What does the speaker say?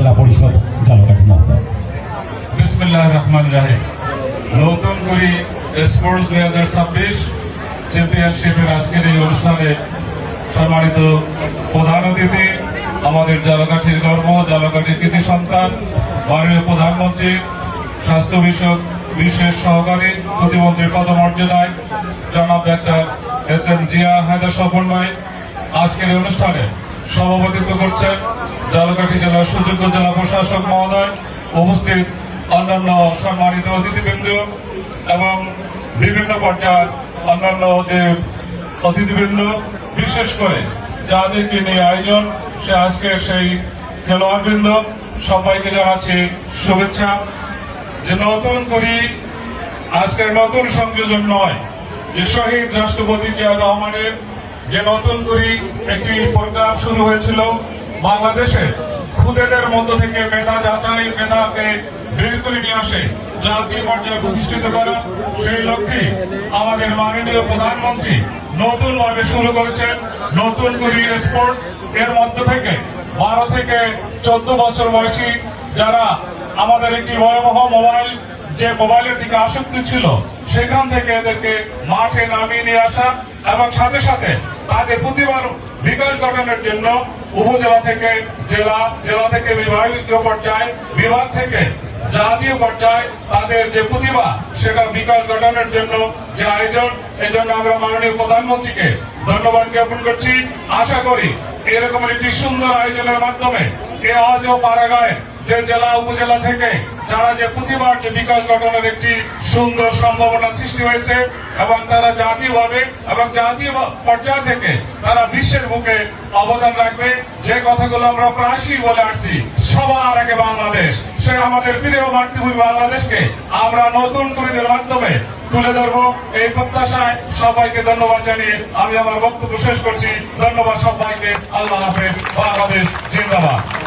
জেলা পরিষদ ঝালকাঠি মহোদয়। বিসমিল্লাহির রহমানির রহিম। নতুন করি স্পোর্টস 2026 চ্যাম্পিয়নশিপের আজকের এই অনুষ্ঠানে সম্মানিত প্রধান অতিথি, আমাদের ঝালকাঠির গর্ব, ঝালকাঠির কৃতি সন্তান, মাননীয় প্রধানমন্ত্রী স্বাস্থ্য বিষয়ক বিশেষ সহকারী প্রতিমন্ত্রীর পদমর্যাদায় জনাব ডাক্তার এস.এম. জিয়া হায়দার স্বপন ভাই আজকের এই অনুষ্ঠানে সভাপতিত্ব করছেন। ঝালকাঠি জেলার সুযোগ্য জেলা প্রশাসক মহোদয়, উপস্থিত অন্যান্য সম্মানিত অতিথিবৃন্দ এবং বিভিন্ন পর্যায়ের অন্যান্য যে অতিথিবৃন্দ, বিশেষ করে যাদেরকে নিয়ে আয়োজন সে আজকে সেই খেলোয়াড়বৃন্দ, সবাইকে জানাচ্ছি শুভেচ্ছা। যে নতুন করি আজকের নতুন সংযোজন নয়, যে শহীদ রাষ্ট্রপতি জিয়া রহমানের যে নতুন করি একটি প্রোগ্রাম শুরু হয়েছিল বাংলাদেশে খুদেদের মধ্য থেকে মেধা যাচাই, মেধাকে বের করে নিয়ে আসে জাতীয় পর্যায়ে প্রতিষ্ঠিত করা, সেই লক্ষ্যে আমাদের মাননীয় প্রধানমন্ত্রী নতুন ভাবে শুরু করেছেন নতুন করি স্পোর্টস। এর মধ্য থেকে 12 থেকে 14 বছর বয়সী যারা আমাদের একটি ভয়াবহ মোবাইলের দিকে আসক্তি ছিল, সেখান থেকে এদেরকে মাঠে নামিয়ে নিয়ে আসা এবং সাথে সাথে তাদের প্রতিভার বিকাশ ঘটানোর জন্য উপজেলা থেকে জেলা, জেলা থেকে বিভাগীয় পর্যায়ে, বিভাগ থেকে জাতীয় পর্যায়ে তাদের যে প্রতিভা সেটা বিকাশ ঘটানোর জন্য যে আয়োজন, এই জন্য আমরা মাননীয় প্রধানমন্ত্রীকে ধন্যবাদ জ্ঞাপন করছি। আশা করি এরকম একটি সুন্দর আয়োজনের মাধ্যমে এই আজও পাড়াগাঁয়ে যে জেলা উপজেলা থেকে যারা যে প্রতিভার যে বিকাশ ঘটানোর একটি সুন্দর সম্ভাবনা সৃষ্টি হয়েছে এবং তারা জাতীয়ভাবে এবং জাতীয় পর্যায় থেকে তারা বিশ্বের বুকে অবদান রাখবে। যে কথাগুলো আমরা প্রায়শই বলে আসছি, সবার আগে বাংলাদেশ, সে আমাদের প্রিয় মাতৃভূমি বাংলাদেশকে আমরা নতুন করিদের মাধ্যমে তুলে ধরবো। এই প্রত্যাশায় সবাইকে ধন্যবাদ জানিয়ে আমি আমার বক্তব্য শেষ করছি। ধন্যবাদ সবাইকে। আল্লাহ হাফেজ। বাংলাদেশ জিন্দাবাদ।